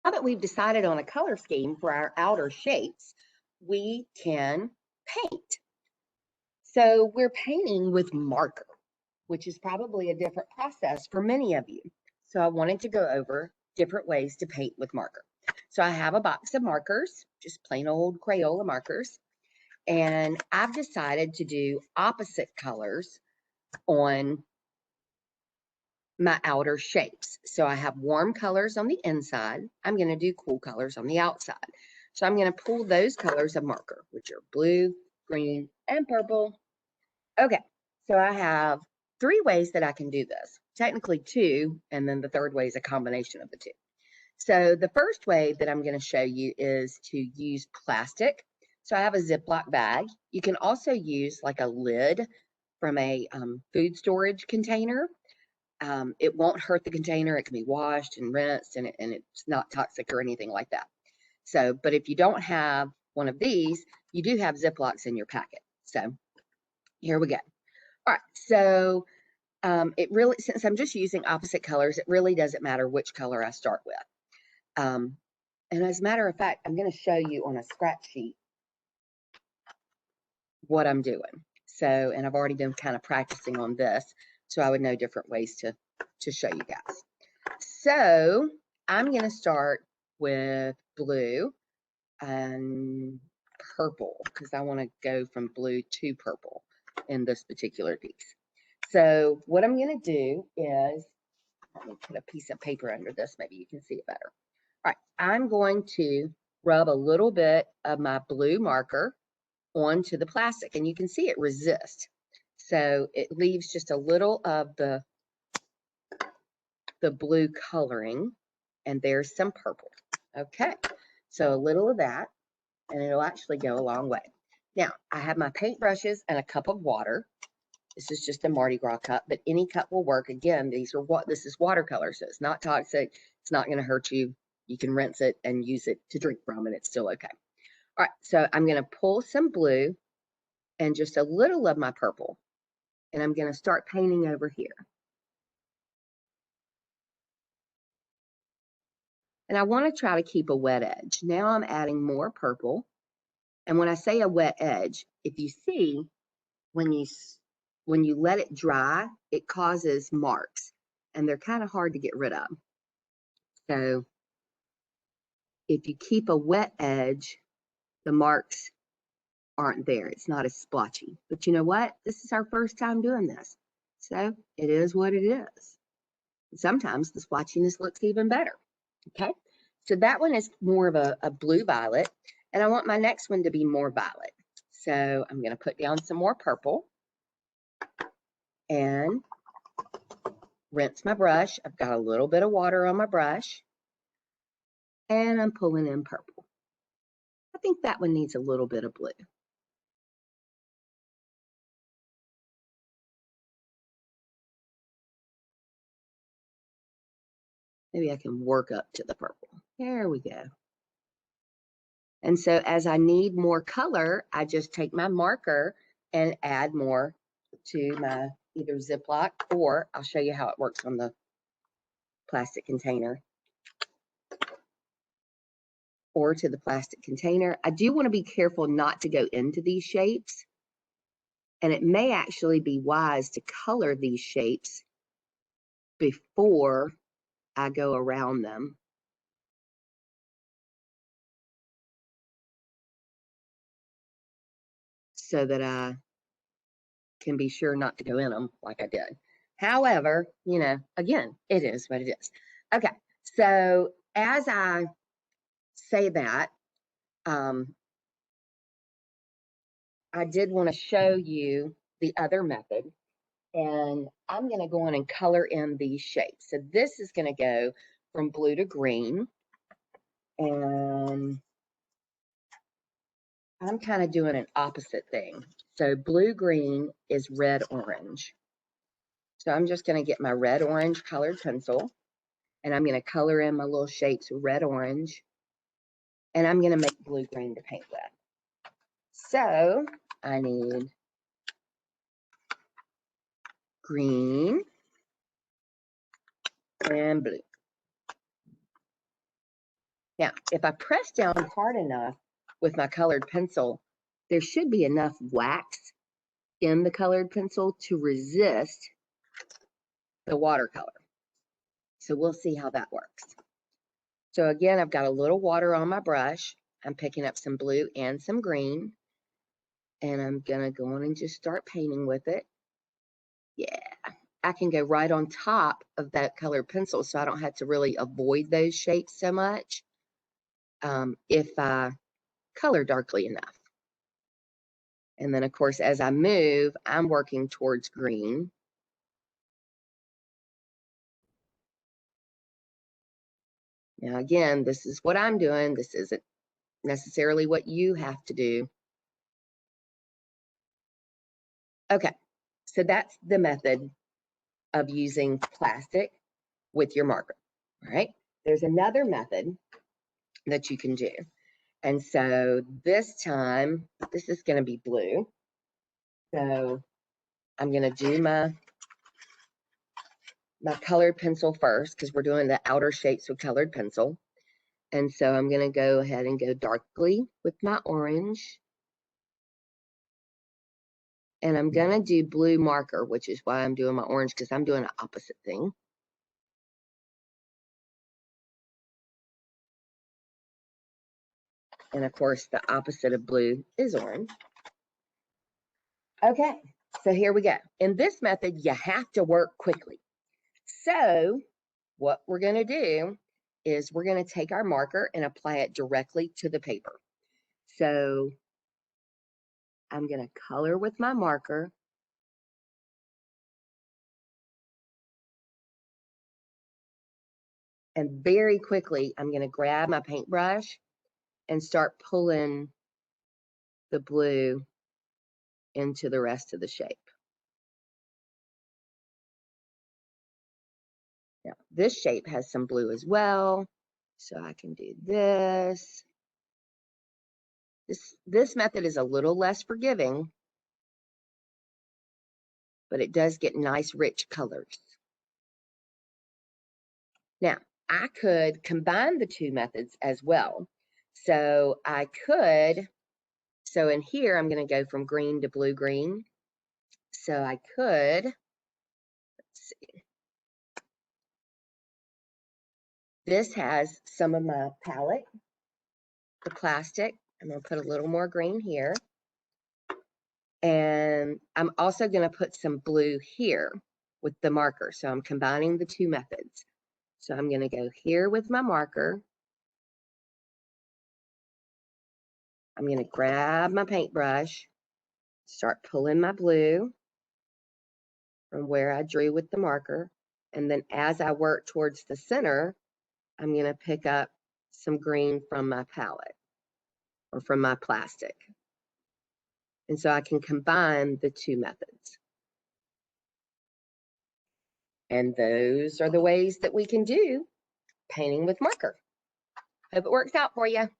Now that we've decided on a color scheme for our outer shapes, we can paint. So we're painting with marker, which is probably a different process for many of you. So I wanted to go over different ways to paint with marker. So I have a box of markers, just plain old Crayola markers, and I've decided to do opposite colors on my outer shapes. So I have warm colors on the inside. I'm going to do cool colors on the outside. So I'm going to pull those colors of marker, which are blue, green, and purple. Okay, so I have 3 ways that I can do this. Technically 2, and then the third way is a combination of the 2. So the first way that I'm going to show you is to use plastic. So I have a Ziploc bag. You can also use like a lid from a food storage container. It won't hurt the container. It can be washed and rinsed, and it's not toxic or anything like that. So, but if you don't have one of these, you do have Ziplocs in your packet. So here we go. All right, so it really, since I'm just using opposite colors, it really doesn't matter which color I start with. And as a matter of fact, I'm going to show you on a scratch sheet what I'm doing. So, and I've already been kind of practicing on this, so I would know different ways to show you guys. So I'm going to start with blue and purple because I want to go from blue to purple in this particular piece. So what I'm going to do is, let me put a piece of paper under this, maybe you can see it better. All right, I'm going to rub a little bit of my blue marker onto the plastic, and you can see it resists. So it leaves just a little of the blue coloring, and there's some purple. Okay, so a little of that, and it'll actually go a long way. Now, I have my paint brushes and a cup of water. This is just a Mardi Gras cup, but any cup will work. Again, this is watercolor, so it's not toxic. It's not going to hurt you. You can rinse it and use it to drink from, and it's still okay. All right, so I'm going to pull some blue and just a little of my purple, and I'm going to start painting over here. And I want to try to keep a wet edge. Now I'm adding more purple. And when I say a wet edge, if you see, when you let it dry, it causes marks, and they're kind of hard to get rid of. So if you keep a wet edge, the marks aren't there. It's not as splotchy. But you know what? This is our first time doing this. So it is what it is. Sometimes the splotchiness looks even better. Okay, so that one is more of a blue violet, and I want my next one to be more violet. So I'm going to put down some more purple and rinse my brush. I've got a little bit of water on my brush, and I'm pulling in purple. I think that one needs a little bit of blue. Maybe I can work up to the purple. There we go. And so as I need more color, I just take my marker and add more to my either Ziploc, or I'll show you how it works on the plastic container, or to the plastic container. I do want to be careful not to go into these shapes, and it may actually be wise to color these shapes before I go around them. So that I can be sure not to go in them like I did. However, you know, again, it is what it is. Okay, so as I say that, I did want to show you the other method, and I'm going to go on and color in these shapes. So this is going to go from blue to green, and I'm kind of doing an opposite thing. So blue-green is red-orange. So I'm just going to get my red-orange colored pencil, and I'm going to color in my little shapes red-orange, and I'm going to make blue-green to paint with. So I need green and blue. Now, if I press down hard enough with my colored pencil, there should be enough wax in the colored pencil to resist the watercolor. So we'll see how that works. So again, I've got a little water on my brush. I'm picking up some blue and some green. And I'm gonna go on and just start painting with it. Yeah, I can go right on top of that colored pencil, so I don't have to really avoid those shapes so much if I color darkly enough. And then, of course, as I move, I'm working towards green. Now, again, this is what I'm doing. This isn't necessarily what you have to do. Okay, so that's the method of using plastic with your marker, all right? There's another method that you can do. And so this time, this is going to be blue. So I'm going to do my colored pencil first because we're doing the outer shapes with colored pencil. And so I'm going to go ahead and go darkly with my orange. And I'm going to do blue marker, which is why I'm doing my orange, because I'm doing an opposite thing. And of course, the opposite of blue is orange. Okay, so here we go. In this method, you have to work quickly. So what we're going to do is we're going to take our marker and apply it directly to the paper. So I'm going to color with my marker. And very quickly, I'm going to grab my paintbrush and start pulling the blue into the rest of the shape. Now, this shape has some blue as well, so I can do this. This method is a little less forgiving, but it does get nice, rich colors. Now, I could combine the two methods as well. So I could, so in here, I'm going to go from green to blue-green. So I could, let's see. This has some of my palette, the plastic. I'm going to put a little more green here. And I'm also going to put some blue here with the marker. So I'm combining the two methods. So I'm going to go here with my marker. I'm going to grab my paintbrush, start pulling my blue from where I drew with the marker. And then as I work towards the center, I'm going to pick up some green from my palette or from my plastic. And so I can combine the two methods. And those are the ways that we can do painting with marker. Hope it works out for you.